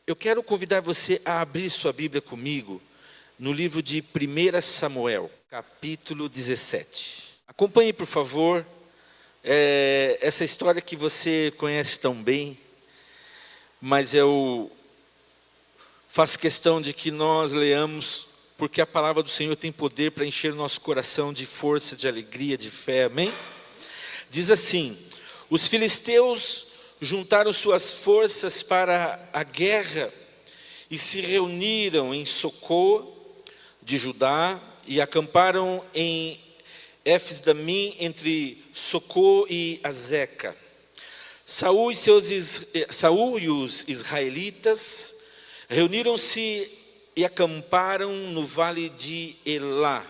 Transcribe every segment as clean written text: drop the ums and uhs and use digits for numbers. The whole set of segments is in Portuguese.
Eu quero convidar você a abrir sua Bíblia comigo no livro de 1 Samuel, capítulo 17. Acompanhe, por favor, essa história que você conhece tão bem, mas eu faço questão de que nós leamos, porque a palavra do Senhor tem poder para encher o nosso coração de força, de alegria, de fé, amém? Diz assim: os filisteus juntaram suas forças para a guerra e se reuniram em Socô de Judá e acamparam em Éfes-Damim, entre Socô e Azeca. Saul e os israelitas reuniram-se e acamparam no vale de Elá,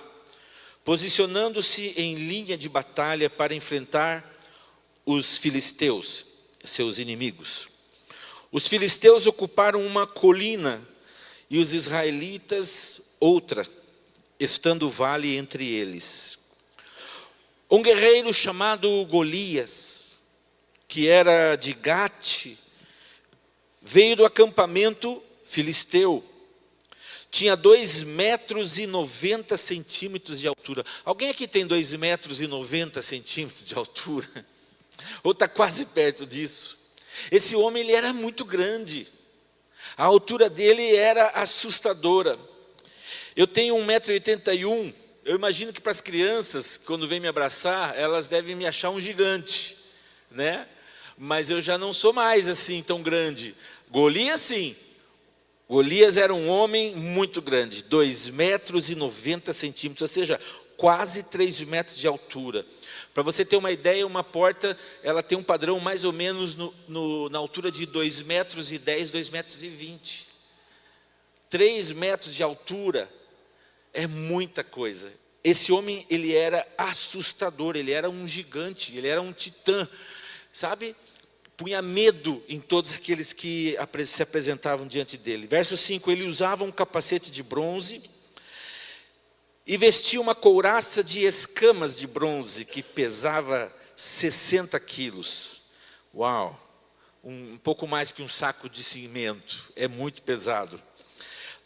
posicionando-se em linha de batalha para enfrentar os filisteus, seus inimigos. Os filisteus ocuparam uma colina e os israelitas outra, estando o vale entre eles. Um guerreiro chamado Golias, que era de Gate, veio do acampamento filisteu. Tinha 2,90 metros de altura. Alguém aqui tem 2,90 metros de altura? Ou está quase perto disso? Esse homem, ele era muito grande. A altura dele era assustadora. Eu tenho 1,81 m. Eu imagino que para as crianças, quando vêm me abraçar, elas devem me achar um gigante, né? Mas eu já não sou mais assim tão grande. Golias, sim. Golias era um homem muito grande, 2,90 metros, ou seja, quase 3 metros de altura. Para você ter uma ideia, uma porta, ela tem um padrão mais ou menos na altura de 2,10 metros, 2,20 metros. 3 metros de altura é muita coisa. Esse homem, ele era assustador, ele era um gigante, ele era um titã, sabe? Punha medo em todos aqueles que se apresentavam diante dele. Verso 5, ele usava um capacete de bronze e vestia uma couraça de escamas de bronze que pesava 60 quilos. Uau! Um pouco mais que um saco de cimento, é muito pesado.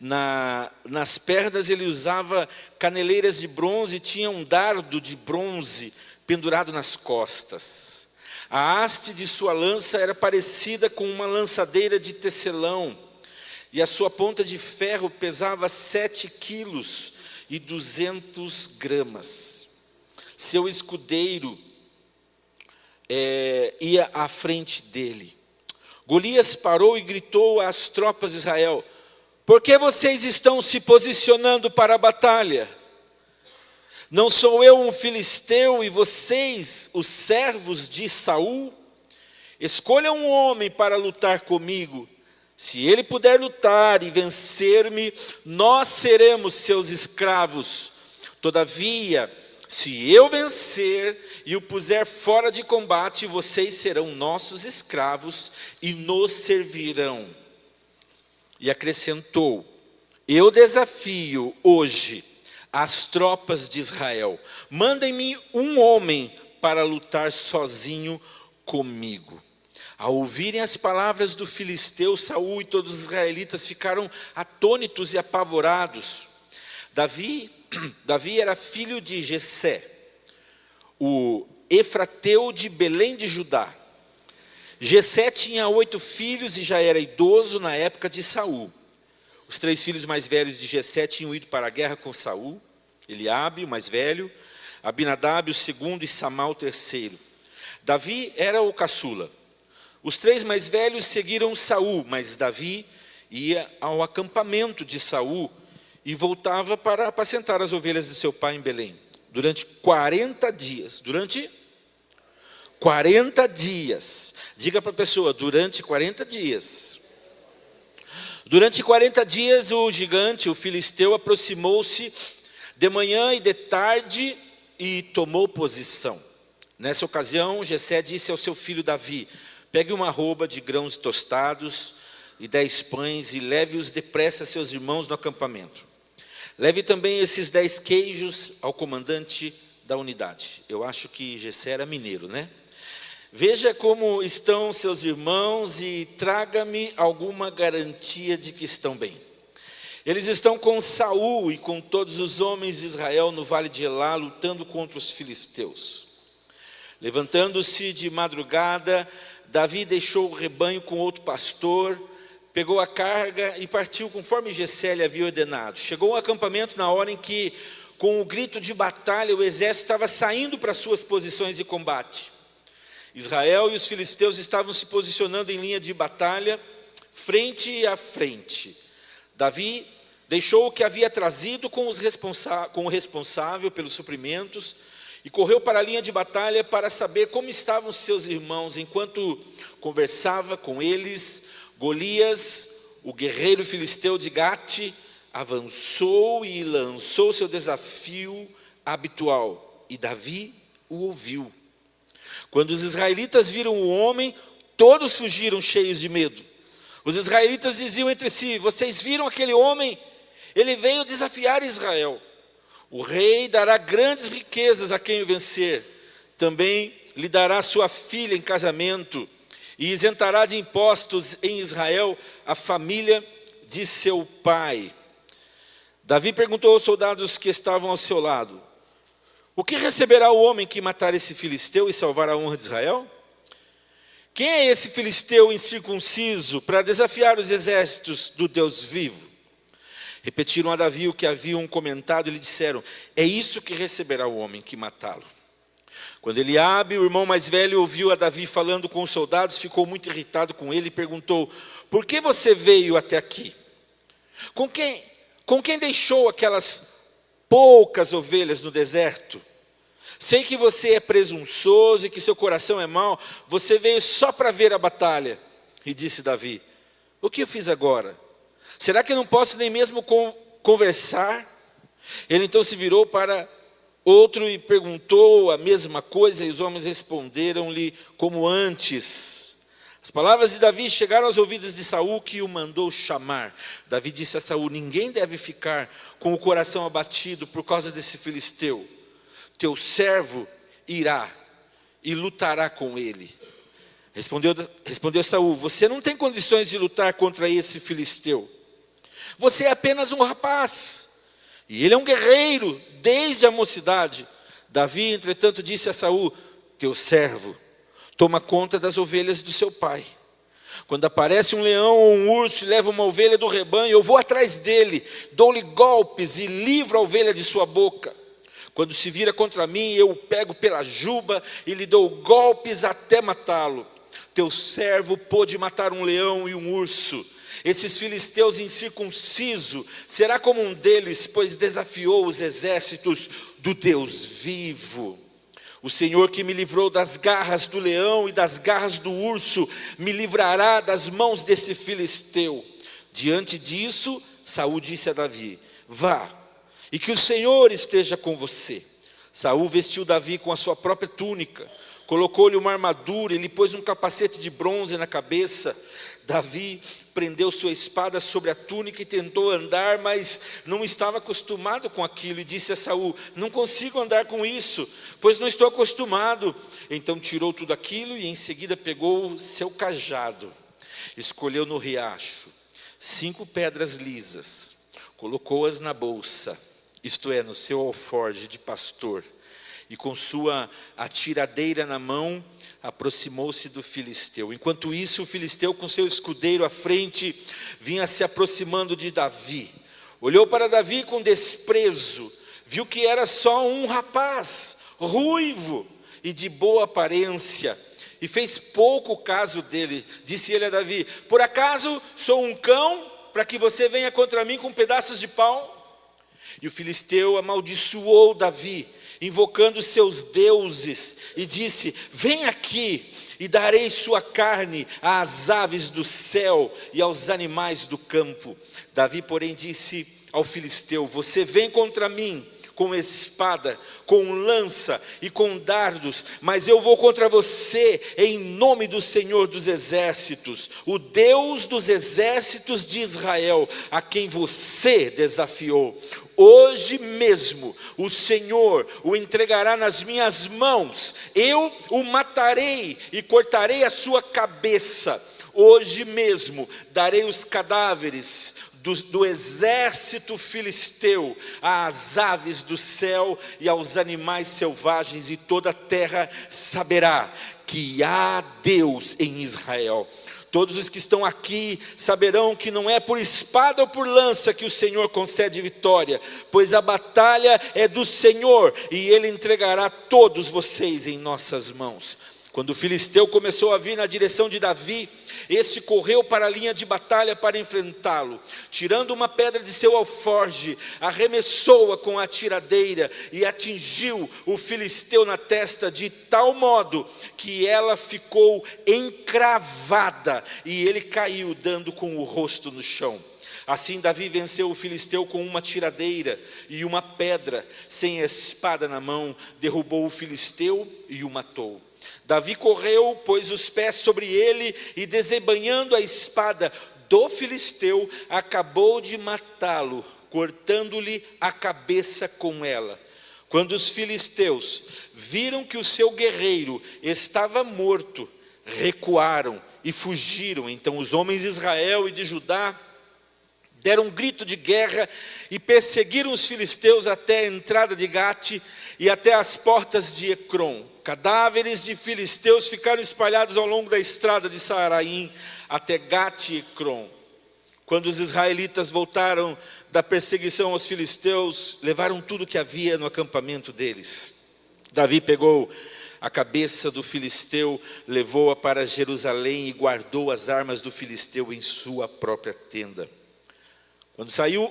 Nas pernas ele usava caneleiras de bronze e tinha um dardo de bronze pendurado nas costas. A haste de sua lança era parecida com uma lançadeira de tecelão, e a sua ponta de ferro pesava 7,2 kg. Seu escudeiro ia à frente dele. Golias parou e gritou às tropas de Israel: por que vocês estão se posicionando para a batalha? Não sou eu um filisteu e vocês, os servos de Saul? Escolham um homem para lutar comigo. Se ele puder lutar e vencer-me, nós seremos seus escravos. Todavia, se eu vencer e o puser fora de combate, vocês serão nossos escravos e nos servirão. E acrescentou: eu desafio hoje as tropas de Israel, mandem-me um homem para lutar sozinho comigo. Ao ouvirem as palavras do filisteu, Saul e todos os israelitas ficaram atônitos e apavorados. Davi era filho de Jessé, o efrateu de Belém de Judá. Jessé tinha 8 filhos e já era idoso na época de Saul. Os 3 filhos mais velhos de Jessé tinham ido para a guerra com Saul: Eliabe, o mais velho, Abinadab, o segundo, e Samá, o terceiro. Davi era o caçula. Os 3 mais velhos seguiram Saul, mas Davi ia ao acampamento de Saul e voltava para apacentar as ovelhas de seu pai em Belém. Durante 40 dias. Durante 40 dias. Diga para a pessoa: durante 40 dias. Durante 40 dias o gigante, o filisteu, aproximou-se de manhã e de tarde e tomou posição. Nessa ocasião, Jessé disse ao seu filho Davi: pegue uma arroba de grãos tostados e 10 pães e leve-os depressa a seus irmãos no acampamento. Leve também esses 10 queijos ao comandante da unidade. Eu acho que Jessé era mineiro, né? veja como estão seus irmãos e traga-me alguma garantia de que estão bem. Eles estão com Saul e com todos os homens de Israel no vale de Elá, lutando contra os filisteus. Levantando-se de madrugada, Davi deixou o rebanho com outro pastor, pegou a carga e partiu conforme Jessé lhe havia ordenado. Chegou ao acampamento na hora em que, com o grito de batalha, o exército estava saindo para suas posições de combate. Israel e os filisteus estavam se posicionando em linha de batalha, frente a frente. Davi deixou o que havia trazido com o responsável pelos suprimentos e correu para a linha de batalha para saber como estavam seus irmãos. Enquanto conversava com eles, Golias, o guerreiro filisteu de Gate, avançou e lançou seu desafio habitual, e Davi o ouviu. Quando os israelitas viram o homem, todos fugiram cheios de medo. Os israelitas diziam entre si: vocês viram aquele homem? Ele veio desafiar Israel. O rei dará grandes riquezas a quem o vencer. Também lhe dará sua filha em casamento e isentará de impostos em Israel a família de seu pai. Davi perguntou aos soldados que estavam ao seu lado: o que receberá o homem que matar esse filisteu e salvar a honra de Israel? Quem é esse filisteu incircunciso para desafiar os exércitos do Deus vivo? Repetiram a Davi o que haviam comentado e lhe disseram: é isso que receberá o homem que matá-lo. Quando Eliabe, o irmão mais velho, ouviu a Davi falando com os soldados, ficou muito irritado com ele e perguntou: por que você veio até aqui? Com quem deixou aquelas poucas ovelhas no deserto? Sei que você é presunçoso e que seu coração é mau. Você veio só para ver a batalha. E disse Davi: o que eu fiz agora? Será que não posso nem mesmo conversar? Ele então se virou para outro e perguntou a mesma coisa, e os homens responderam-lhe como antes. As palavras de Davi chegaram aos ouvidos de Saul, que o mandou chamar. Davi disse a Saul: ninguém deve ficar com o coração abatido por causa desse filisteu. Teu servo irá e lutará com ele. Respondeu Saul: você não tem condições de lutar contra esse filisteu. Você é apenas um rapaz, e ele é um guerreiro desde a mocidade. Davi, entretanto, disse a Saul: teu servo toma conta das ovelhas do seu pai. Quando aparece um leão ou um urso e leva uma ovelha do rebanho, eu vou atrás dele, dou-lhe golpes e livro a ovelha de sua boca. Quando se vira contra mim, eu o pego pela juba e lhe dou golpes até matá-lo. Teu servo pôde matar um leão e um urso. Esses filisteus incircuncisos será como um deles, pois desafiou os exércitos do Deus vivo. O Senhor que me livrou das garras do leão e das garras do urso, me livrará das mãos desse filisteu. Diante disso, Saul disse a Davi: vá, e que o Senhor esteja com você. Saul vestiu Davi com a sua própria túnica, colocou-lhe uma armadura e lhe pôs um capacete de bronze na cabeça. Davi prendeu sua espada sobre a túnica e tentou andar, mas não estava acostumado com aquilo, e disse a Saul: não consigo andar com isso, pois não estou acostumado. Então tirou tudo aquilo e em seguida pegou seu cajado, escolheu no riacho 5 pedras lisas, colocou-as na bolsa, isto é, no seu alforje de pastor, e com sua atiradeira na mão, aproximou-se do filisteu. Enquanto isso, o filisteu, com seu escudeiro à frente, vinha se aproximando de Davi. Olhou para Davi com desprezo, viu que era só um rapaz, ruivo e de boa aparência, e fez pouco caso dele. Disse ele a Davi: por acaso sou um cão, para que você venha contra mim com pedaços de pau? E o filisteu amaldiçoou Davi, invocando seus deuses, e disse: vem aqui, e darei sua carne às aves do céu e aos animais do campo. Davi, porém, disse ao filisteu: você vem contra mim com espada, com lança e com dardos, mas eu vou contra você em nome do Senhor dos exércitos, o Deus dos exércitos de Israel, a quem você desafiou. hoje mesmo o Senhor o entregará nas minhas mãos, eu o matarei e cortarei a sua cabeça. Hoje mesmo darei os cadáveres do exército filisteu às aves do céu e aos animais selvagens, e toda a terra saberá que há Deus em Israel. Todos os que estão aqui saberão que não é por espada ou por lança que o Senhor concede vitória, pois a batalha é do Senhor, e Ele entregará todos vocês em nossas mãos. Quando o filisteu começou a vir na direção de Davi, este correu para a linha de batalha para enfrentá-lo. Tirando uma pedra de seu alforje, arremessou-a com a tiradeira e atingiu o filisteu na testa de tal modo que ela ficou encravada e ele caiu, dando com o rosto no chão. Assim Davi venceu o filisteu com uma tiradeira e uma pedra, sem espada na mão, derrubou o filisteu e o matou. Davi correu, pôs os pés sobre ele e, desembainhando a espada do filisteu, acabou de matá-lo, cortando-lhe a cabeça com ela. Quando os filisteus viram que o seu guerreiro estava morto, recuaram e fugiram. Então os homens de Israel e de Judá deram um grito de guerra e perseguiram os filisteus até a entrada de Gate e até as portas de Ecrom. Cadáveres de filisteus ficaram espalhados ao longo da estrada de Saaraim até Gate e Ecrom. Quando os israelitas voltaram da perseguição aos filisteus, levaram tudo que havia no acampamento deles. Davi pegou a cabeça do filisteu, levou-a para Jerusalém e guardou as armas do filisteu em sua própria tenda.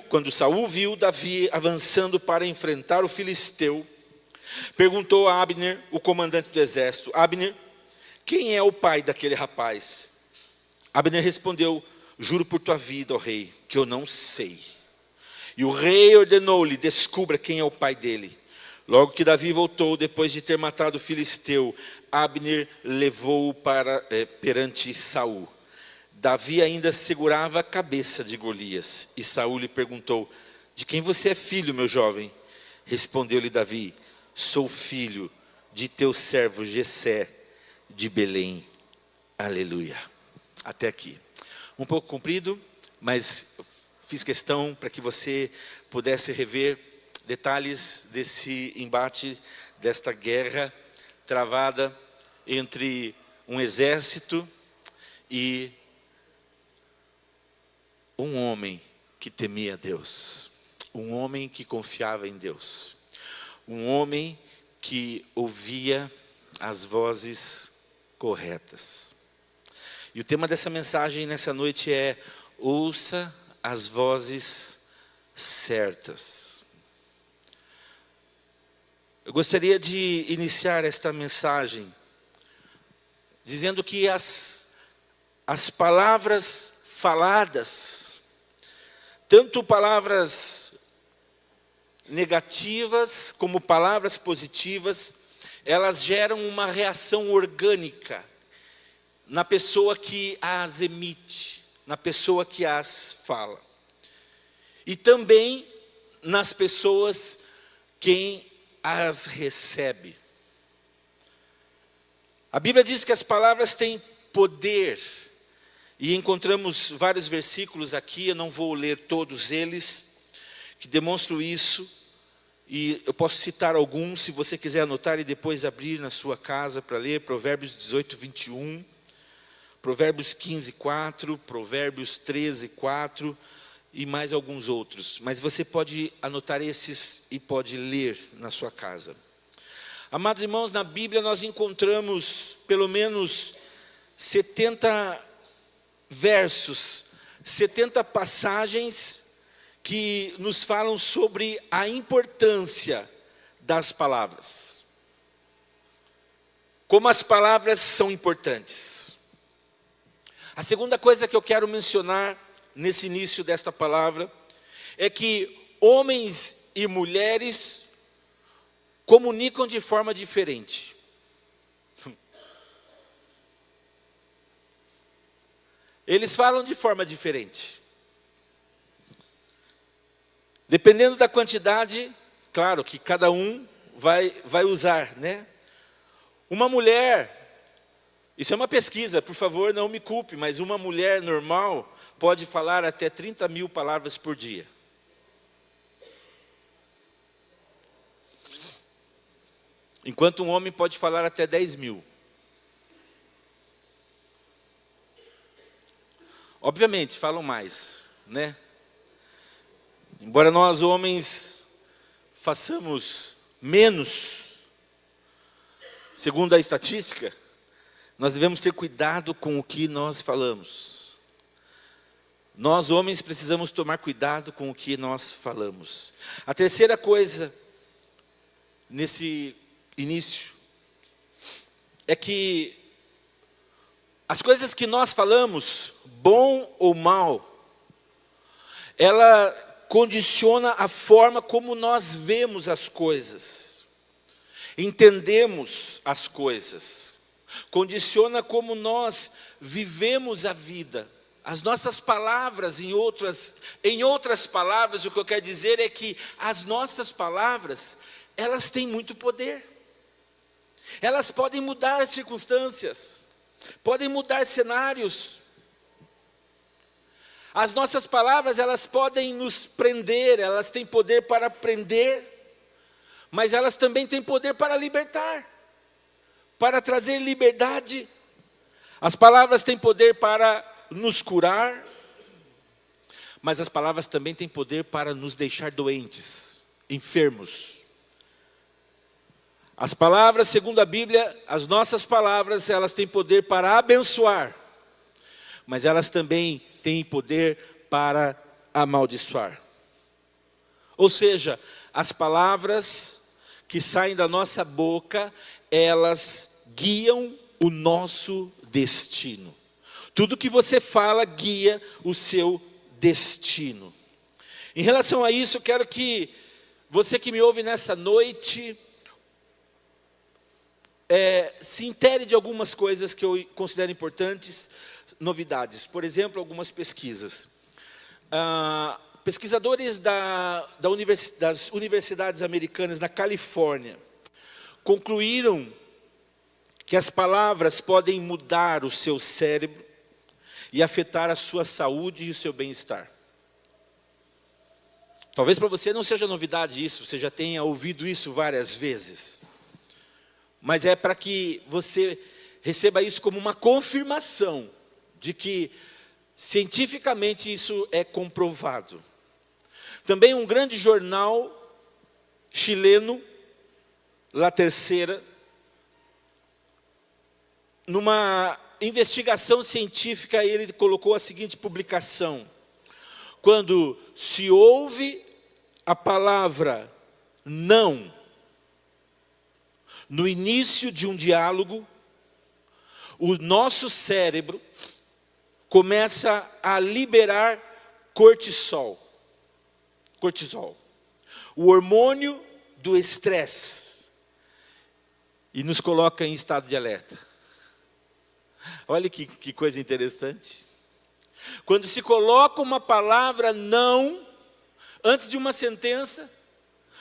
Quando Saul viu Davi avançando para enfrentar o filisteu, perguntou a Abner, o comandante do exército: Abner, quem é o pai daquele rapaz? Abner respondeu: juro por tua vida, ó rei, que eu não sei. E o rei ordenou-lhe: descubra quem é o pai dele. Logo que Davi voltou, depois de ter matado o filisteu, Abner levou-o perante Saul. Davi ainda segurava a cabeça de Golias, e Saul lhe perguntou: de quem você é filho, meu jovem? Respondeu-lhe Davi: sou filho de teu servo Jessé de Belém. Aleluia. Até aqui. Um pouco comprido, mas fiz questão para que você pudesse rever detalhes desse embate, desta guerra travada entre um exército e um homem que temia Deus, um homem que confiava em Deus, um homem que ouvia as vozes corretas. E o tema dessa mensagem nessa noite é: ouça as vozes certas. Eu gostaria de iniciar esta mensagem dizendo que as palavras faladas, tanto palavras negativas como palavras positivas, elas geram uma reação orgânica na pessoa que as emite, na pessoa que as fala, e também nas pessoas quem as recebe. A Bíblia diz que as palavras têm poder, e encontramos vários versículos aqui, eu não vou ler todos eles, que demonstram isso, e eu posso citar alguns, se você quiser anotar e depois abrir na sua casa para ler. Provérbios 18, 21, Provérbios 15, 4, Provérbios 13, 4 e mais alguns outros. Mas você pode anotar esses e pode ler na sua casa. Amados irmãos, na Bíblia nós encontramos pelo menos 70 versos, 70 passagens que nos falam sobre a importância das palavras. Como as palavras são importantes. A segunda coisa que eu quero mencionar nesse início desta palavra é que homens e mulheres comunicam de forma diferente. Eles falam de forma diferente. Dependendo da quantidade, claro que cada um vai usar, né? Uma mulher, isso é uma pesquisa, por favor, não me culpe, mas uma mulher normal pode falar até 30.000 palavras por dia. Enquanto um homem pode falar até 10.000. Obviamente, falam mais, né? Embora nós, homens, façamos menos, segundo a estatística, nós devemos ter cuidado com o que nós falamos. Nós, homens, precisamos tomar cuidado com o que nós falamos. A terceira coisa, nesse início, é que as coisas que nós falamos, bom ou mal, ela condiciona a forma como nós vemos as coisas, entendemos as coisas, condiciona como nós vivemos a vida. As nossas palavras, em outras palavras, o que eu quero dizer é que as nossas palavras, elas têm muito poder. Elas podem mudar as circunstâncias, podem mudar cenários. As nossas palavras, elas podem nos prender, elas têm poder para prender, mas elas também têm poder para libertar, para trazer liberdade. As palavras têm poder para nos curar, mas as palavras também têm poder para nos deixar doentes, enfermos. As palavras, segundo a Bíblia, as nossas palavras, elas têm poder para abençoar, mas elas também têm poder para amaldiçoar. Ou seja, as palavras que saem da nossa boca, elas guiam o nosso destino. Tudo que você fala guia o seu destino. Em relação a isso, eu quero que você que me ouve nessa noite se intere de algumas coisas que eu considero importantes, novidades. Por exemplo, algumas pesquisas. Pesquisadores das universidades americanas na Califórnia concluíram que as palavras podem mudar o seu cérebro e afetar a sua saúde e o seu bem-estar. Talvez para você não seja novidade isso, você já tenha ouvido isso várias vezes. Mas é para que você receba isso como uma confirmação de que cientificamente isso é comprovado. Também um grande jornal chileno, La Tercera, numa investigação científica, ele colocou a seguinte publicação: quando se ouve a palavra não no início de um diálogo, o nosso cérebro começa a liberar cortisol, o hormônio do estresse, e nos coloca em estado de alerta. Olha que coisa interessante. Quando se coloca uma palavra não antes de uma sentença,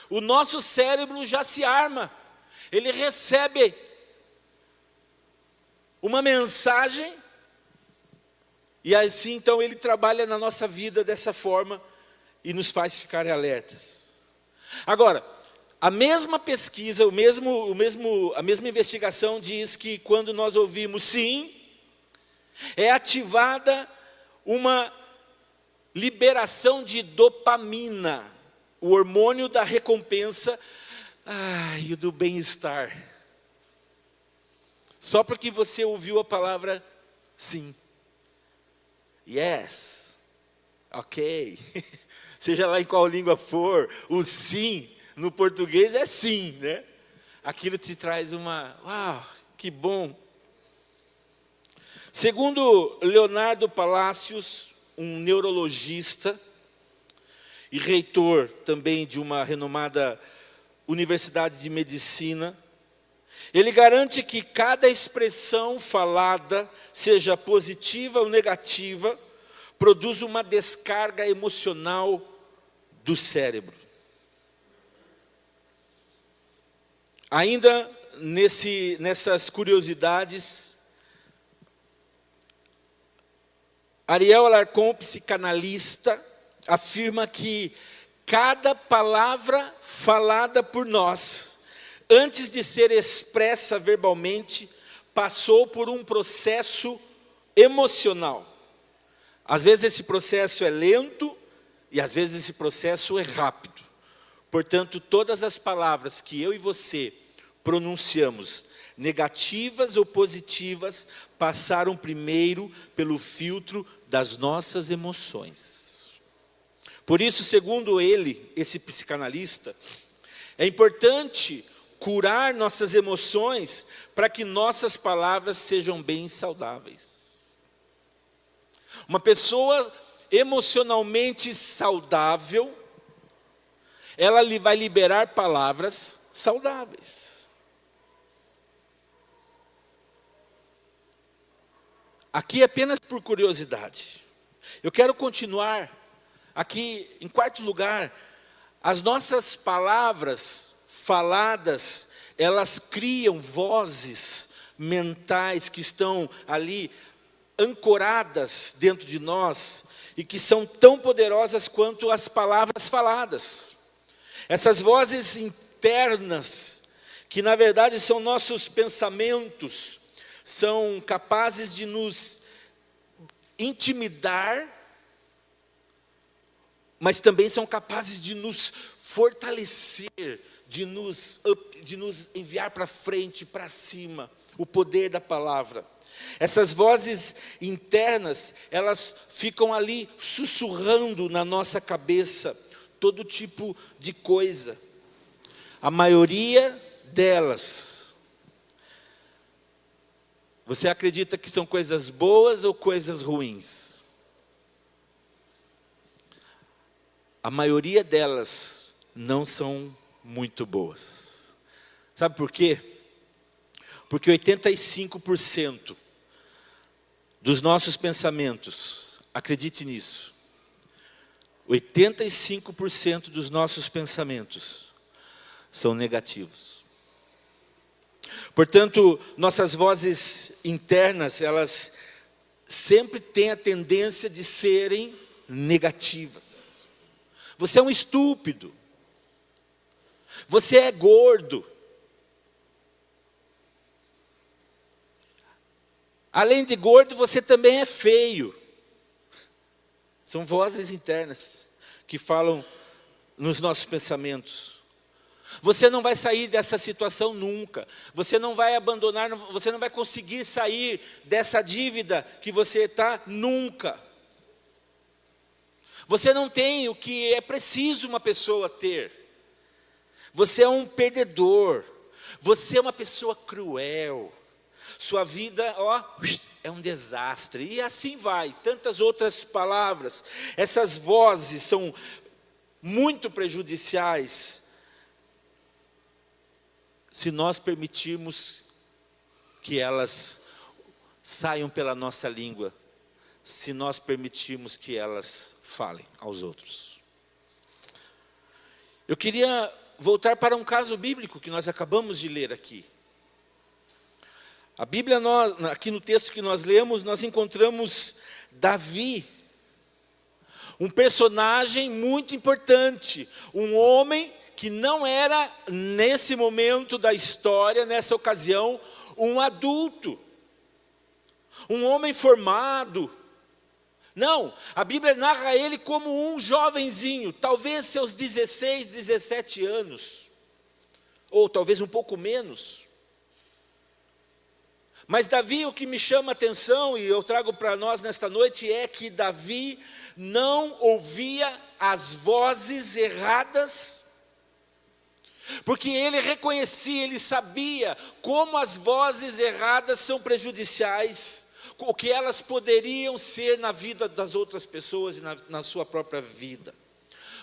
o nosso cérebro já se arma. Ele recebe uma mensagem e assim então ele trabalha na nossa vida dessa forma e nos faz ficar alertas. Agora, a mesma pesquisa, a mesma investigação diz que quando nós ouvimos sim, é ativada uma liberação de dopamina, o hormônio da recompensa e do bem-estar. Só porque você ouviu a palavra sim. Yes. Ok. Seja lá em qual língua for, o sim no português é sim, né? Aquilo te traz uau, que bom. Segundo Leonardo Palacios, um neurologista e reitor também de uma renomada Universidade de Medicina, ele garante que cada expressão falada, seja positiva ou negativa, produz uma descarga emocional do cérebro. Ainda nessas curiosidades, Ariel Alarcon, psicanalista, afirma que cada palavra falada por nós, antes de ser expressa verbalmente, passou por um processo emocional. Às vezes esse processo é lento e às vezes esse processo é rápido. Portanto, todas as palavras que eu e você pronunciamos, negativas ou positivas, passaram primeiro pelo filtro das nossas emoções. Por isso, segundo ele, esse psicanalista, é importante curar nossas emoções para que nossas palavras sejam bem saudáveis. Uma pessoa emocionalmente saudável, ela vai liberar palavras saudáveis. Aqui apenas por curiosidade. Eu quero continuar aqui em quarto lugar. As nossas palavras faladas, elas criam vozes mentais que estão ali ancoradas dentro de nós e que são tão poderosas quanto as palavras faladas. Essas vozes internas, que na verdade são nossos pensamentos, são capazes de nos intimidar, mas também são capazes de nos fortalecer, de nos enviar para frente, para cima, o poder da palavra. Essas vozes internas, elas ficam ali sussurrando na nossa cabeça todo tipo de coisa. A maioria delas, você acredita que são coisas boas ou coisas ruins? A maioria delas não são muito boas. Sabe por quê? Porque 85% dos nossos pensamentos, acredite nisso, 85% dos nossos pensamentos são negativos. Portanto, nossas vozes internas, elas sempre têm a tendência de serem negativas. Você é um estúpido. Você é gordo. Além de gordo, você também é feio. São vozes internas que falam nos nossos pensamentos. Você não vai sair dessa situação nunca. Você não vai abandonar, você não vai conseguir sair dessa dívida que você está nunca. Você não tem o que é preciso uma pessoa ter. Você é um perdedor. Você é uma pessoa cruel. Sua vida, é um desastre. E assim vai, tantas outras palavras. Essas vozes são muito prejudiciais se nós permitirmos que elas saiam pela nossa língua, se nós permitirmos que elas falem aos outros. Eu queria voltar para um caso bíblico que nós acabamos de ler aqui. A Bíblia, aqui no texto que nós lemos, nós encontramos Davi, um personagem muito importante, um homem que não era, nesse momento da história, nessa ocasião, um adulto, um homem formado. Não, a Bíblia narra ele como um jovenzinho, talvez seus 16, 17 anos, ou talvez um pouco menos. Mas Davi, o que me chama a atenção, e eu trago para nós nesta noite, é que Davi não ouvia as vozes erradas, porque ele reconhecia, ele sabia como as vozes erradas são prejudiciais, o que elas poderiam ser na vida das outras pessoas e na sua própria vida.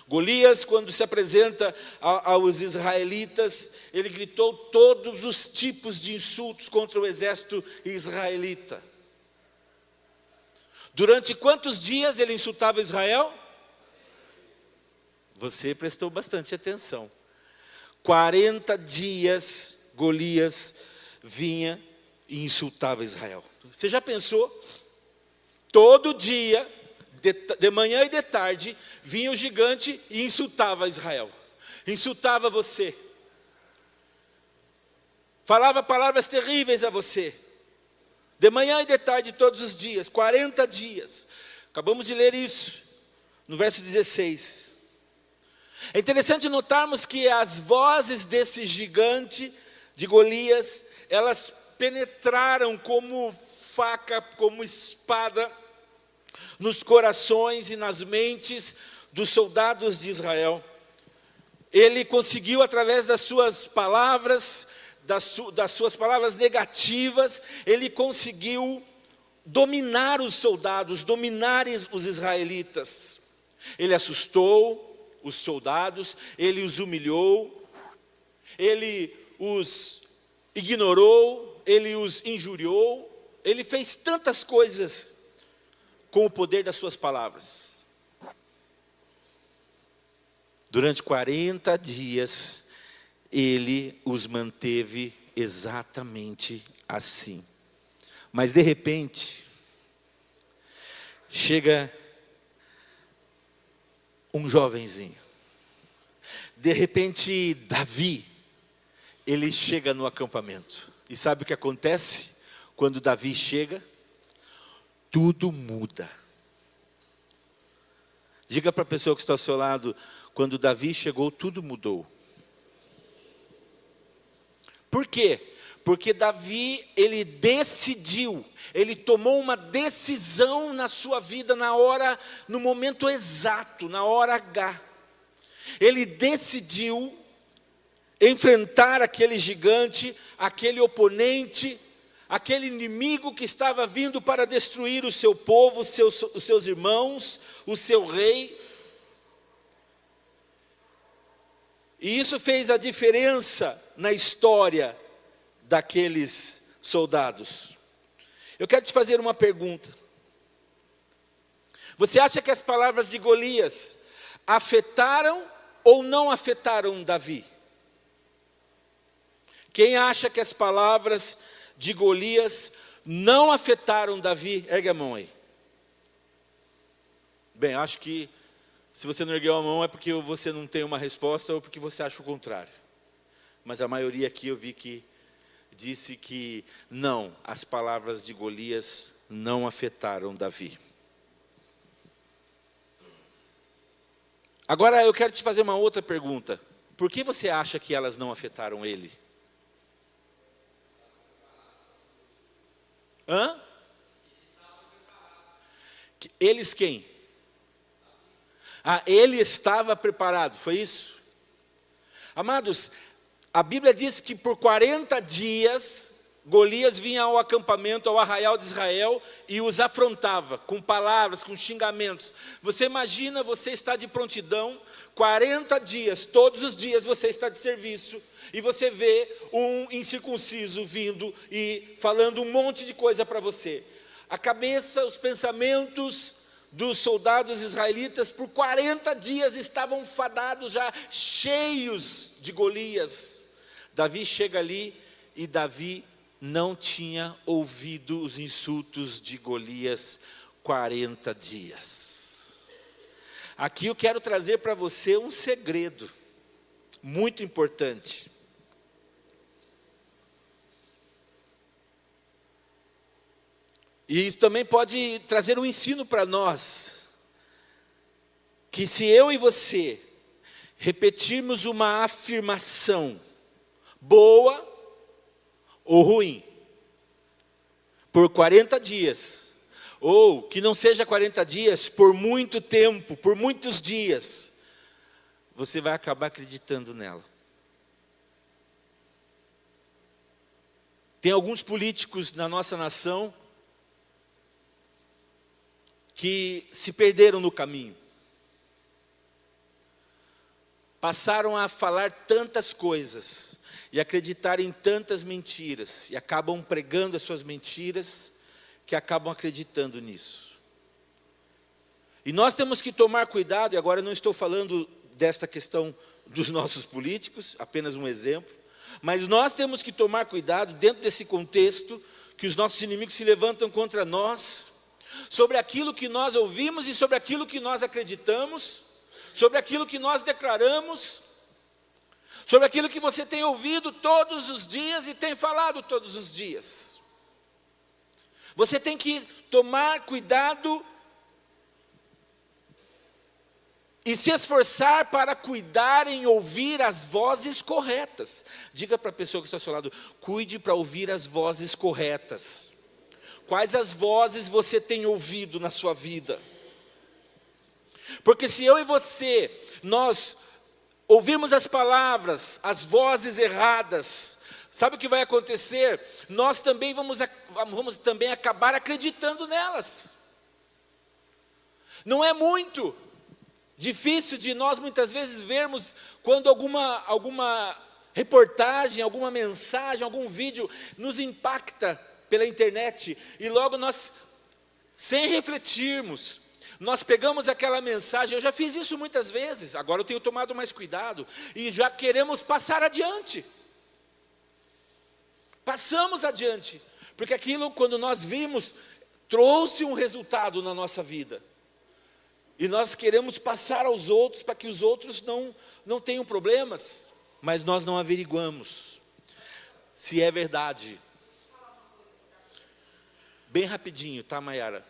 Golias, quando se apresenta aos israelitas, ele gritou todos os tipos de insultos contra o exército israelita. Durante quantos dias ele insultava Israel? Você prestou bastante atenção. 40 dias Golias vinha e insultava Israel. Você já pensou? Todo dia, de manhã e de tarde, vinha o gigante e insultava Israel. Insultava você. Falava palavras terríveis a você. De manhã e de tarde, todos os dias, 40 dias. Acabamos de ler isso, no verso 16. É interessante notarmos que as vozes desse gigante, de Golias, elas penetraram como faca, como espada, nos corações e nas mentes dos soldados de Israel. Ele conseguiu, através das suas palavras, das suas palavras negativas, ele conseguiu dominar os soldados, dominar os israelitas. Ele assustou os soldados, ele os humilhou, ele os ignorou, ele os injuriou, ele fez tantas coisas com o poder das suas palavras. Durante 40 dias, ele os manteve exatamente assim. Mas de repente, chega um jovenzinho. De repente, Davi, ele chega no acampamento. E sabe o que acontece? Quando Davi chega, tudo muda. Diga para a pessoa que está ao seu lado, quando Davi chegou, tudo mudou. Por quê? Porque Davi, ele decidiu, ele tomou uma decisão na sua vida, no momento exato, na hora H. Ele decidiu enfrentar aquele gigante, aquele oponente, aquele inimigo que estava vindo para destruir o seu povo, os seus irmãos, o seu rei. E isso fez a diferença na história daqueles soldados. Eu quero te fazer uma pergunta. Você acha que as palavras de Golias afetaram ou não afetaram Davi? Quem acha que as palavras de Golias não afetaram Davi? Ergue a mão aí. Bem, acho que se você não ergueu a mão é porque você não tem uma resposta ou porque você acha o contrário. Mas a maioria aqui eu vi que disse que não, as palavras de Golias não afetaram Davi. Agora eu quero te fazer uma outra pergunta. Por que você acha que elas não afetaram ele? Hã? Eles quem? Ele estava preparado, foi isso? Amados, a Bíblia diz que por 40 dias, Golias vinha ao acampamento, ao arraial de Israel, e os afrontava, com palavras, com xingamentos. Você imagina, você está de prontidão, 40 dias, todos os dias você está de serviço, e você vê um incircunciso vindo e falando um monte de coisa para você. A cabeça, os pensamentos dos soldados israelitas, por 40 dias estavam fadados já, cheios de Golias. Davi chega ali e Davi não tinha ouvido os insultos de Golias 40 dias. Aqui eu quero trazer para você um segredo muito importante. E isso também pode trazer um ensino para nós, que se eu e você repetirmos uma afirmação, boa ou ruim, por 40 dias, ou que não seja 40 dias, por muito tempo, por muitos dias, você vai acabar acreditando nela. Tem alguns políticos na nossa nação que se perderam no caminho. Passaram a falar tantas coisas e acreditar em tantas mentiras, e acabam pregando as suas mentiras, que acabam acreditando nisso. E nós temos que tomar cuidado, e agora eu não estou falando desta questão dos nossos políticos, apenas um exemplo. Mas nós temos que tomar cuidado, dentro desse contexto, que os nossos inimigos se levantam contra nós, sobre aquilo que nós ouvimos e sobre aquilo que nós acreditamos, sobre aquilo que nós declaramos, sobre aquilo que você tem ouvido todos os dias e tem falado todos os dias. Você tem que tomar cuidado e se esforçar para cuidar em ouvir as vozes corretas. Diga para a pessoa que está ao seu lado, cuide para ouvir as vozes corretas. Quais as vozes você tem ouvido na sua vida? Porque se eu e você, nós ouvirmos as palavras, as vozes erradas, sabe o que vai acontecer? Nós também vamos também acabar acreditando nelas. Não é muito difícil de nós muitas vezes vermos quando alguma reportagem, alguma mensagem, algum vídeo nos impacta pela internet e logo nós, sem refletirmos, nós pegamos aquela mensagem. Eu já fiz isso muitas vezes, agora eu tenho tomado mais cuidado e já queremos passar adiante. Passamos adiante, porque aquilo, quando nós vimos, trouxe um resultado na nossa vida. E nós queremos passar aos outros para que os outros não tenham problemas, mas nós não averiguamos se é verdade. Bem rapidinho, tá, Mayara?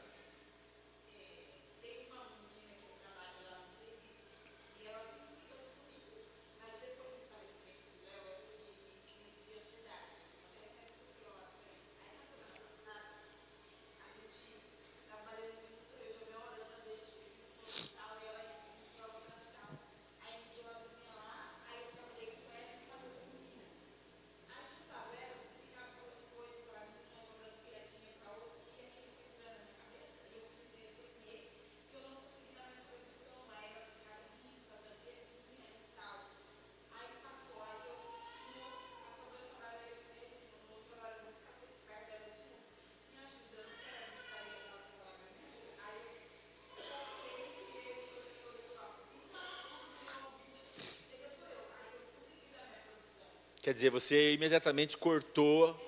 Quer dizer, você imediatamente cortou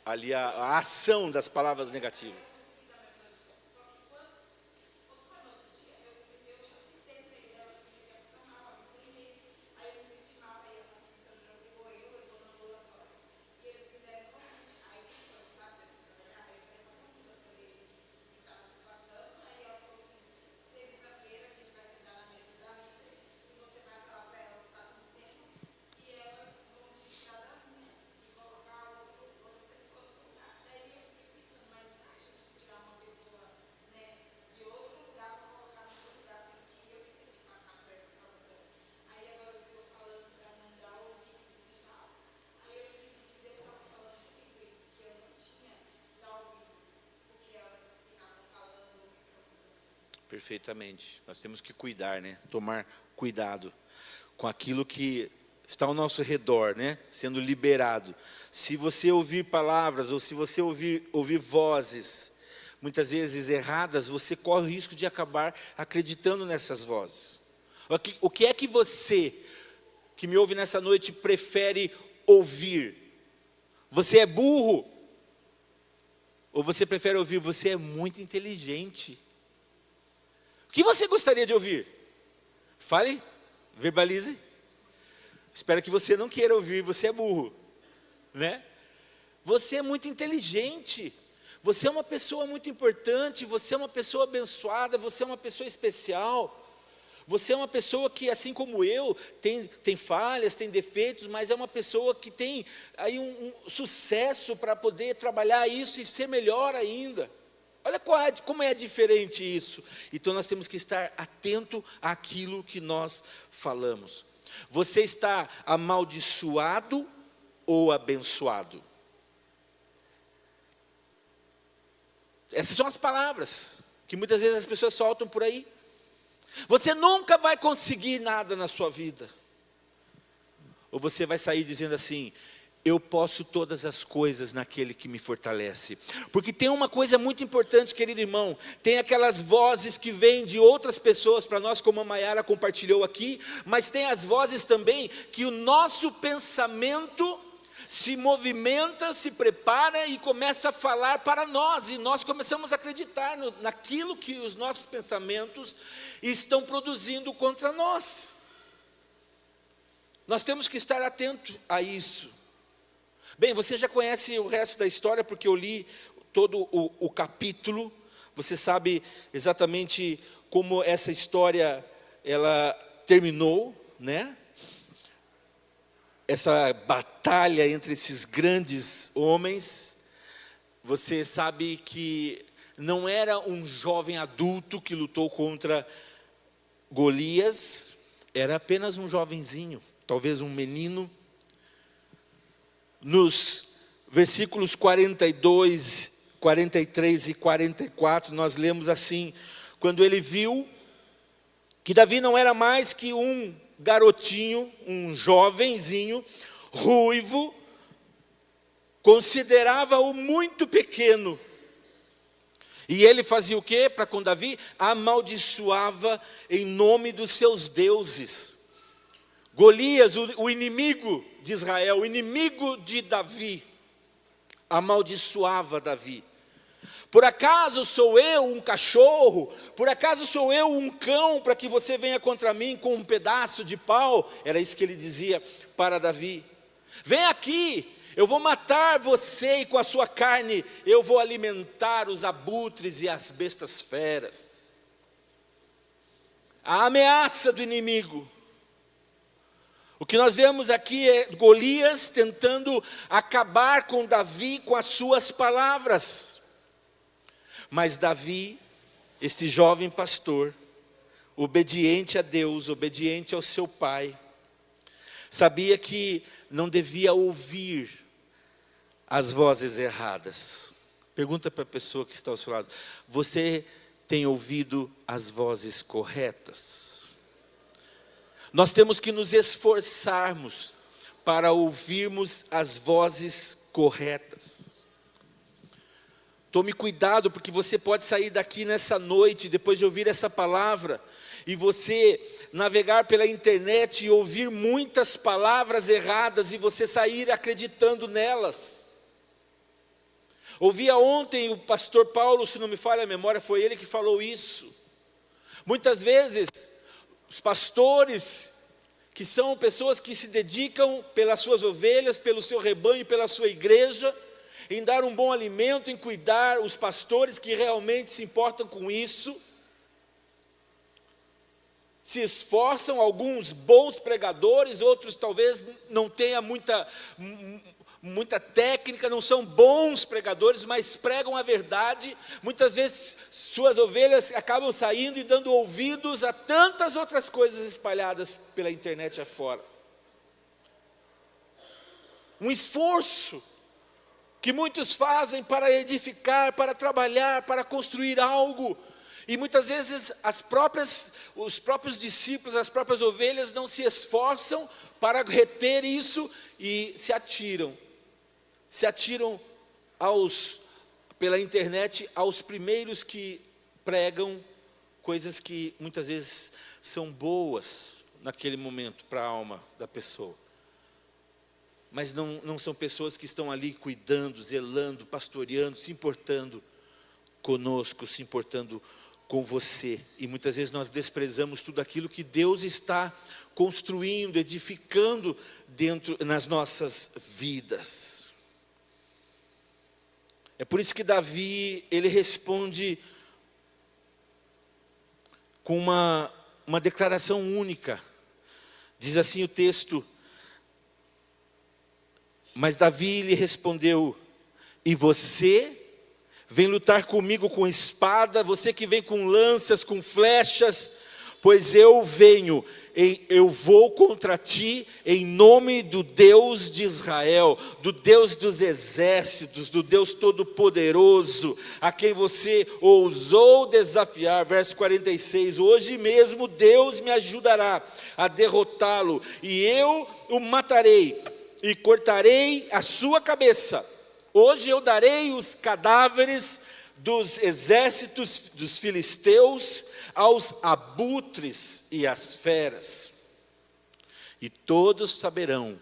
ali a ação das palavras negativas. Perfeitamente. Nós temos que cuidar, né? Tomar cuidado com aquilo que está ao nosso redor, né? Sendo liberado. Se você ouvir palavras ou se você ouvir vozes, muitas vezes erradas, você corre o risco de acabar acreditando nessas vozes. O que é que você, que me ouve nessa noite, prefere ouvir? Você é burro? Ou você prefere ouvir, você é muito inteligente? O que você gostaria de ouvir? Fale, verbalize. Espero que você não queira ouvir, você é burro, né? Você é muito inteligente, você é uma pessoa muito importante, você é uma pessoa abençoada, você é uma pessoa especial. Você é uma pessoa que, assim como eu, tem falhas, tem defeitos, mas é uma pessoa que tem aí um sucesso para poder trabalhar isso e ser melhor ainda. Olha como é diferente isso. Então nós temos que estar atento àquilo que nós falamos. Você está amaldiçoado ou abençoado? Essas são as palavras que muitas vezes as pessoas soltam por aí. Você nunca vai conseguir nada na sua vida. Ou você vai sair dizendo assim, eu posso todas as coisas naquele que me fortalece. Porque tem uma coisa muito importante, querido irmão, tem aquelas vozes que vêm de outras pessoas para nós, como a Maiara compartilhou aqui, mas tem as vozes também que o nosso pensamento se movimenta, se prepara e começa a falar para nós, e nós começamos a acreditar naquilo que os nossos pensamentos estão produzindo contra nós. Nós temos que estar atento a isso. Bem, você já conhece o resto da história, porque eu li todo o capítulo. Você sabe exatamente como essa história ela terminou, né? Essa batalha entre esses grandes homens. Você sabe que não era um jovem adulto que lutou contra Golias, era apenas um jovenzinho, talvez um menino. Nos versículos 42, 43 e 44, nós lemos assim: quando ele viu que Davi não era mais que um garotinho, um jovenzinho, ruivo, considerava-o muito pequeno. E ele fazia o quê para com Davi? Amaldiçoava em nome dos seus deuses. Golias, o inimigo de Israel, o inimigo de Davi, amaldiçoava Davi. Por acaso sou eu um cachorro? Por acaso sou eu um cão para que você venha contra mim com um pedaço de pau? Era isso que ele dizia para Davi. Vem aqui, eu vou matar você e com a sua carne eu vou alimentar os abutres e as bestas feras. A ameaça do inimigo. O que nós vemos aqui é Golias tentando acabar com Davi com as suas palavras. Mas Davi, esse jovem pastor, obediente a Deus, obediente ao seu pai, sabia que não devia ouvir as vozes erradas. Pergunta para a pessoa que está ao seu lado: você tem ouvido as vozes corretas? Nós temos que nos esforçarmos para ouvirmos as vozes corretas. Tome cuidado, porque você pode sair daqui nessa noite, depois de ouvir essa palavra, e você navegar pela internet e ouvir muitas palavras erradas, e você sair acreditando nelas. Ouvia ontem o pastor Paulo, se não me falha a memória, foi ele que falou isso. Muitas vezes, os pastores, que são pessoas que se dedicam pelas suas ovelhas, pelo seu rebanho, pela sua igreja, em dar um bom alimento, em cuidar, os pastores que realmente se importam com isso, se esforçam, alguns bons pregadores, outros talvez não tenham muita técnica, não são bons pregadores, mas pregam a verdade. Muitas vezes suas ovelhas acabam saindo e dando ouvidos a tantas outras coisas espalhadas pela internet afora. Um esforço que muitos fazem para edificar, para trabalhar, para construir algo, e muitas vezes os próprios discípulos, as próprias ovelhas não se esforçam para reter isso e se atiram pela internet aos primeiros que pregam coisas que muitas vezes são boas naquele momento para a alma da pessoa. Mas não são pessoas que estão ali cuidando, zelando, pastoreando, se importando conosco, se importando com você. E muitas vezes nós desprezamos tudo aquilo que Deus está construindo, edificando nas nossas vidas. É por isso que Davi, ele responde com uma declaração única. Diz assim o texto: mas Davi lhe respondeu: e você vem lutar comigo com espada, você que vem com lanças, com flechas, pois eu vou contra ti em nome do Deus de Israel, do Deus dos exércitos, do Deus Todo-Poderoso, a quem você ousou desafiar. Verso 46, hoje mesmo Deus me ajudará a derrotá-lo, e eu o matarei, e cortarei a sua cabeça. Hoje eu darei os cadáveres dos exércitos dos filisteus aos abutres e às feras. E todos saberão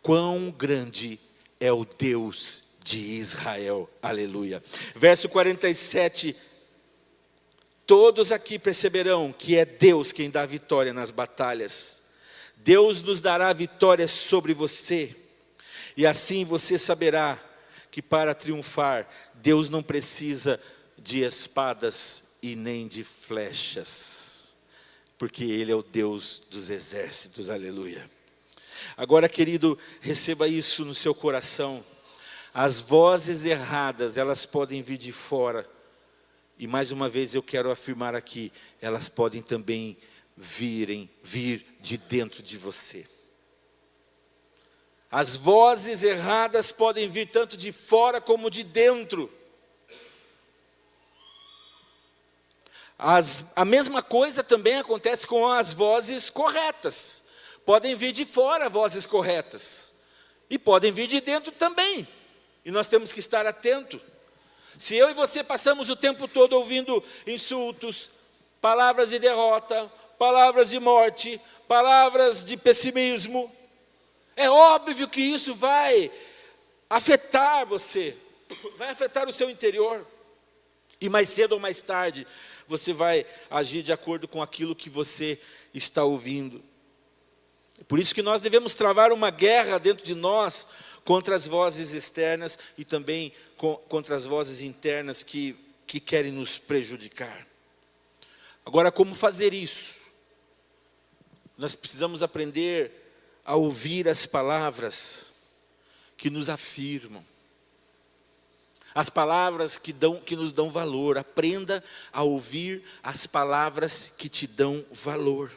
quão grande é o Deus de Israel. Aleluia. Verso 47. Todos aqui perceberão que é Deus quem dá vitória nas batalhas. Deus nos dará vitória sobre você. E assim você saberá que para triunfar, Deus não precisa de espadas e nem de flechas, porque Ele é o Deus dos exércitos, aleluia. Agora, querido, receba isso no seu coração. As vozes erradas, elas podem vir de fora, e mais uma vez eu quero afirmar aqui, elas podem também vir de dentro de você. As vozes erradas podem vir tanto de fora como de dentro. A mesma coisa também acontece com as vozes corretas. Podem vir de fora vozes corretas. E podem vir de dentro também. E nós temos que estar atentos. Se eu e você passamos o tempo todo ouvindo insultos, palavras de derrota, palavras de morte, palavras de pessimismo, é óbvio que isso vai afetar você, vai afetar o seu interior. E mais cedo ou mais tarde, você vai agir de acordo com aquilo que você está ouvindo. Por isso que nós devemos travar uma guerra dentro de nós contra as vozes externas e também contra as vozes internas que querem nos prejudicar. Agora, como fazer isso? Nós precisamos aprender a ouvir as palavras que nos afirmam. As palavras que nos dão valor. Aprenda a ouvir as palavras que te dão valor.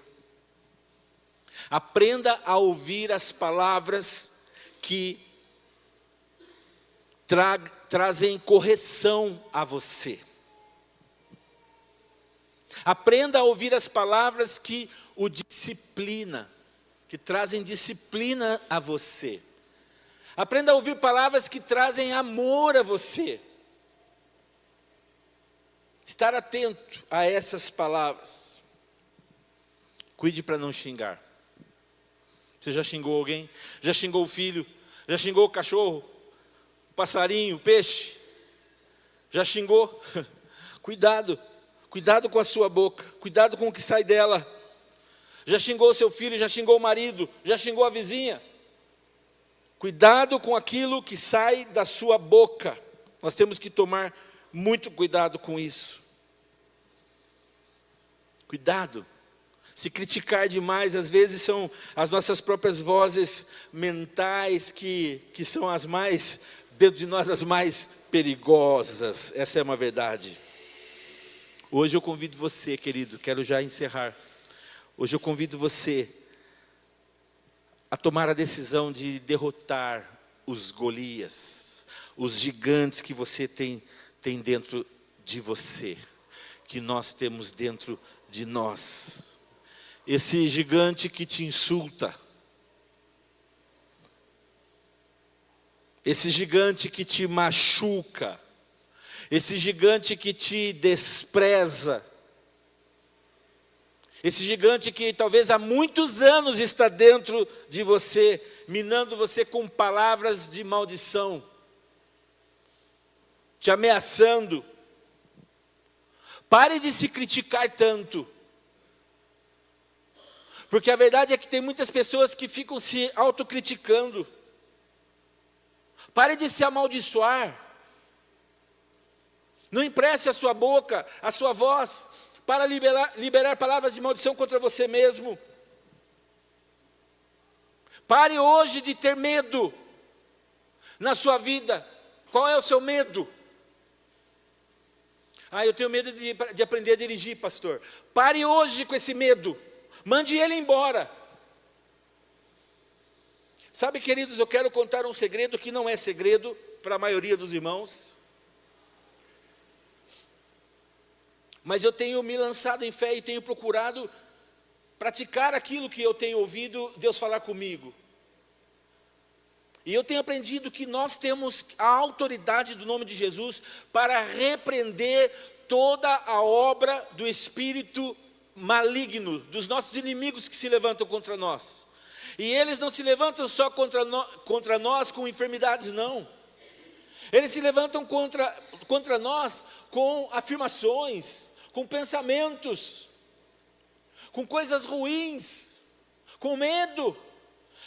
Aprenda a ouvir as palavras que trazem correção a você. Aprenda a ouvir as palavras que o disciplina, que trazem disciplina a você. Aprenda a ouvir palavras que trazem amor a você. Estar atento a essas palavras. Cuide para não xingar. Você já xingou alguém? Já xingou o filho? Já xingou o cachorro? O passarinho? O peixe? Já xingou? Cuidado. Cuidado com a sua boca. Cuidado com o que sai dela. Já xingou o seu filho? Já xingou o marido? Já xingou a vizinha? Cuidado com aquilo que sai da sua boca. Nós temos que tomar muito cuidado com isso. Cuidado. Se criticar demais, às vezes são as nossas próprias vozes mentais que são as mais, dentro de nós, as mais perigosas. Essa é uma verdade. Hoje eu convido você, querido, quero já encerrar. Hoje eu convido você a tomar a decisão de derrotar os Golias, os gigantes que você tem dentro de você, que nós temos dentro de nós. Esse gigante que te insulta, esse gigante que te machuca, esse gigante que te despreza, esse gigante que talvez há muitos anos está dentro de você, minando você com palavras de maldição, te ameaçando. Pare de se criticar tanto. Porque a verdade é que tem muitas pessoas que ficam se autocriticando. Pare de se amaldiçoar. Não empreste a sua boca, a sua voz, para liberar palavras de maldição contra você mesmo. Pare hoje de ter medo na sua vida. Qual é o seu medo? Eu tenho medo de aprender a dirigir, pastor. Pare hoje com esse medo. Mande ele embora. Sabe, queridos, eu quero contar um segredo que não é segredo para a maioria dos irmãos. Mas eu tenho me lançado em fé e tenho procurado praticar aquilo que eu tenho ouvido Deus falar comigo. E eu tenho aprendido que nós temos a autoridade do nome de Jesus para repreender toda a obra do espírito maligno, dos nossos inimigos que se levantam contra nós. E eles não se levantam só contra nós com enfermidades, não. Eles se levantam contra nós com afirmações, com pensamentos, com coisas ruins, com medo.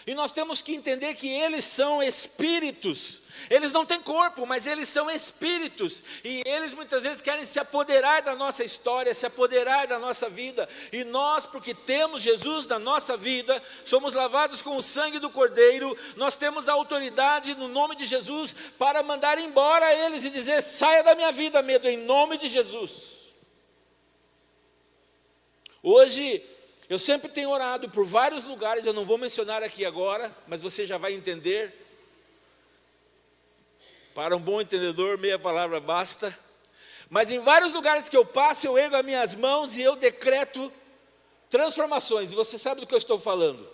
E nós temos que entender que eles são espíritos. Eles não têm corpo, mas eles são espíritos. E eles muitas vezes querem se apoderar da nossa história, se apoderar da nossa vida. E nós, porque temos Jesus na nossa vida, somos lavados com o sangue do Cordeiro, nós temos a autoridade no nome de Jesus para mandar embora eles e dizer: saia da minha vida, medo, em nome de Jesus. Hoje, eu sempre tenho orado por vários lugares, eu não vou mencionar aqui agora, mas você já vai entender. Para um bom entendedor, meia palavra basta. Mas em vários lugares que eu passo, eu ergo as minhas mãos e eu decreto transformações. E você sabe do que eu estou falando.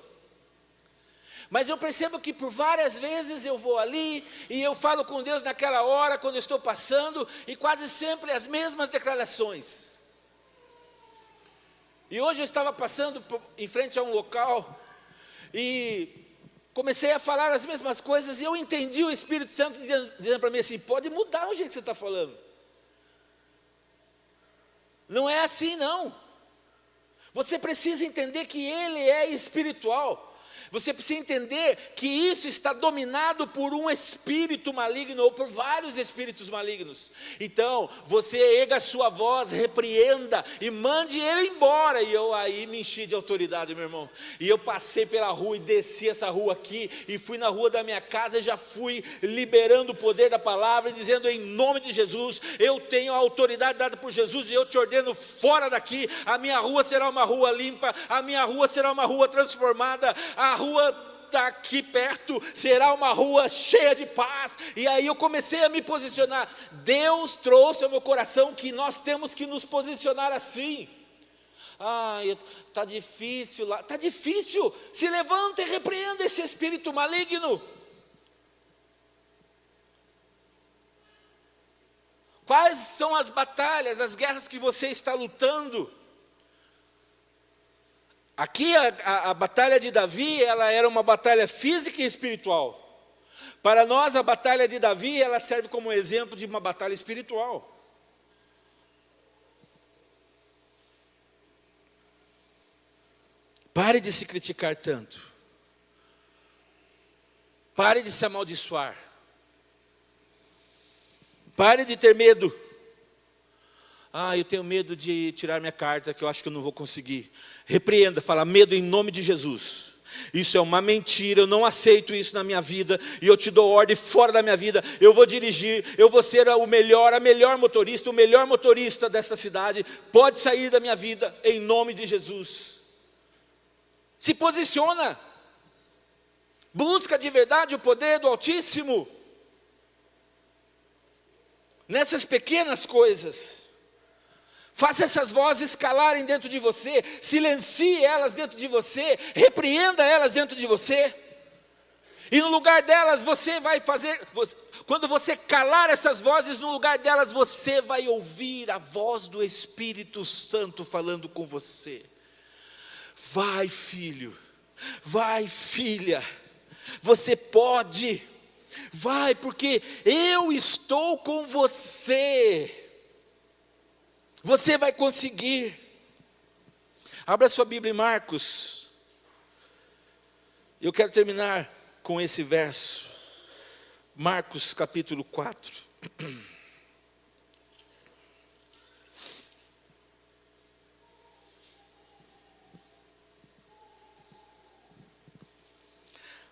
Mas eu percebo que por várias vezes eu vou ali e eu falo com Deus naquela hora, quando eu estou passando, e quase sempre as mesmas declarações. E hoje eu estava passando em frente a um local e comecei a falar as mesmas coisas, e eu entendi o Espírito Santo dizendo para mim assim: pode mudar o jeito que você está falando. Não é assim, não. Você precisa entender que Ele é espiritual. Você precisa entender que isso está dominado por um espírito maligno, ou por vários espíritos malignos. Então, você erga a sua voz, repreenda e mande ele embora. E eu aí me enchi de autoridade, meu irmão. E eu passei pela rua e desci essa rua aqui, e fui na rua da minha casa, e já fui liberando o poder da palavra, e dizendo: em nome de Jesus, eu tenho a autoridade dada por Jesus, e eu te ordeno fora daqui. A minha rua será uma rua limpa, a minha rua será uma rua transformada, a rua daqui perto será uma rua cheia de paz. E aí eu comecei a me posicionar. Deus trouxe ao meu coração que nós temos que nos posicionar assim. Está difícil lá. Está difícil. Se levanta e repreenda esse espírito maligno. Quais são as batalhas, as guerras que você está lutando? Aqui a batalha de Davi, ela era uma batalha física e espiritual. Para nós, a batalha de Davi, ela serve como exemplo de uma batalha espiritual. Pare de se criticar tanto. Pare de se amaldiçoar. Pare de ter medo. Eu tenho medo de tirar minha carta, que eu acho que eu não vou conseguir. Repreenda, fala: medo em nome de Jesus. Isso é uma mentira, eu não aceito isso na minha vida, e eu te dou ordem fora da minha vida. Eu vou dirigir, eu vou ser a melhor motorista, o melhor motorista desta cidade. Pode sair da minha vida, em nome de Jesus. Se posiciona. Busca de verdade o poder do Altíssimo. Nessas pequenas coisas. Faça essas vozes calarem dentro de você, silencie elas dentro de você, repreenda elas dentro de você. E no lugar delas você vai fazer, quando você calar essas vozes, no lugar delas você vai ouvir a voz do Espírito Santo falando com você. Vai, filho, vai, filha, você pode, vai, porque eu estou com você. Você vai conseguir. Abra sua Bíblia em Marcos. Eu quero terminar com esse verso. Marcos capítulo 4.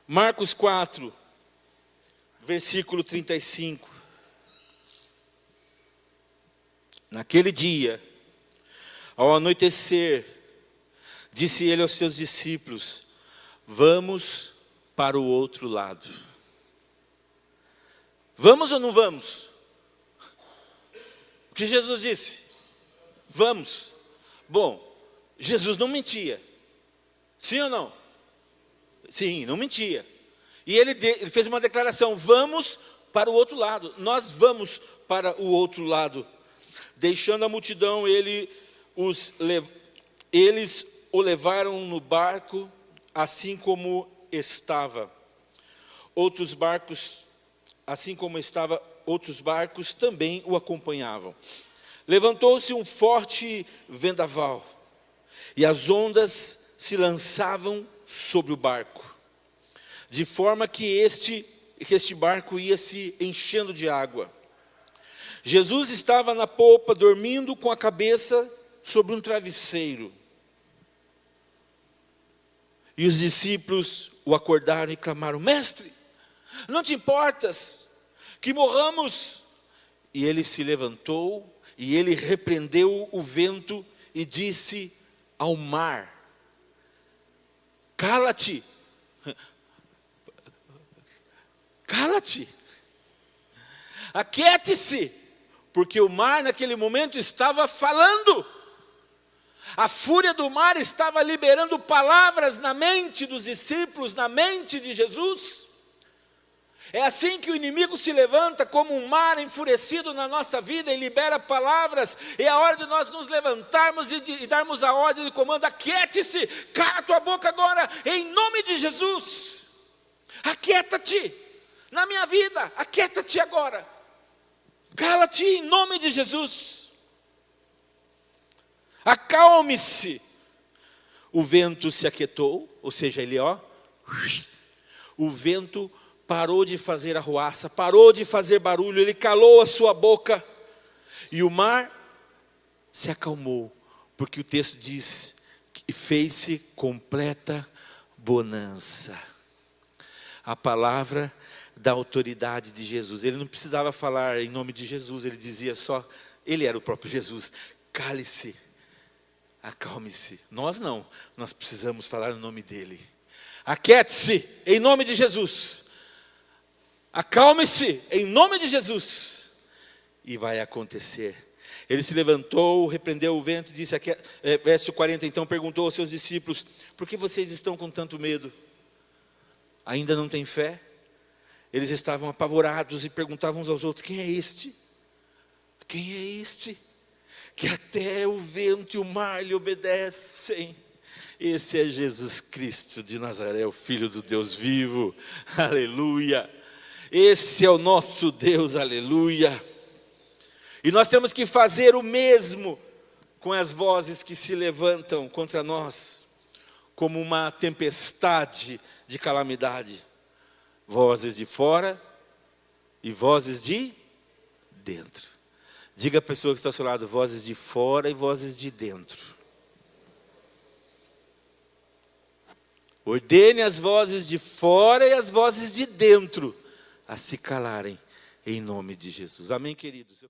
Marcos 4, versículo 35. Naquele dia, ao anoitecer, disse ele aos seus discípulos: vamos para o outro lado. Vamos ou não vamos? O que Jesus disse? Vamos. Bom, Jesus não mentia. Sim ou não? Sim, não mentia. E ele fez uma declaração: vamos para o outro lado. Nós vamos para o outro lado. Deixando a multidão, eles o levaram no barco, assim como estava. Outros barcos também o acompanhavam. Levantou-se um forte vendaval, e as ondas se lançavam sobre o barco, de forma que este barco ia se enchendo de água. Jesus estava na popa, dormindo com a cabeça sobre um travesseiro. E os discípulos o acordaram e clamaram: mestre, não te importas que morramos? E ele se levantou, e ele repreendeu o vento e disse ao mar: cala-te, cala-te, aquiete-se, porque o mar naquele momento estava falando. A fúria do mar estava liberando palavras na mente dos discípulos, na mente de Jesus. É assim que o inimigo se levanta, como um mar enfurecido na nossa vida, e libera palavras. É a hora de nós nos levantarmos e darmos a ordem de comando: aquiete-se, cala tua boca agora, em nome de Jesus. Aquieta-te na minha vida, aquieta-te agora, cala-te em nome de Jesus. Acalme-se. O vento se aquietou, ou seja, o vento parou de fazer arruaça, parou de fazer barulho, ele calou a sua boca, e o mar se acalmou, porque o texto diz que fez-se completa bonança. A palavra da autoridade de Jesus. Ele não precisava falar em nome de Jesus, ele dizia só, ele era o próprio Jesus: cale-se, acalme-se. Nós não, nós precisamos falar o nome dele. Aquiete-se em nome de Jesus. Acalme-se em nome de Jesus. E vai acontecer. Ele se levantou, repreendeu o vento e disse, verso 40, então perguntou aos seus discípulos: por que vocês estão com tanto medo? Ainda não têm fé? Eles estavam apavorados e perguntavam uns aos outros: quem é este? Quem é este? Que até o vento e o mar lhe obedecem. Esse é Jesus Cristo de Nazaré, o Filho do Deus vivo. Aleluia. Esse é o nosso Deus, aleluia. E nós temos que fazer o mesmo com as vozes que se levantam contra nós, como uma tempestade de calamidade. Vozes de fora e vozes de dentro. Diga à pessoa que está ao seu lado: vozes de fora e vozes de dentro. Ordene as vozes de fora e as vozes de dentro a se calarem em nome de Jesus. Amém, queridos?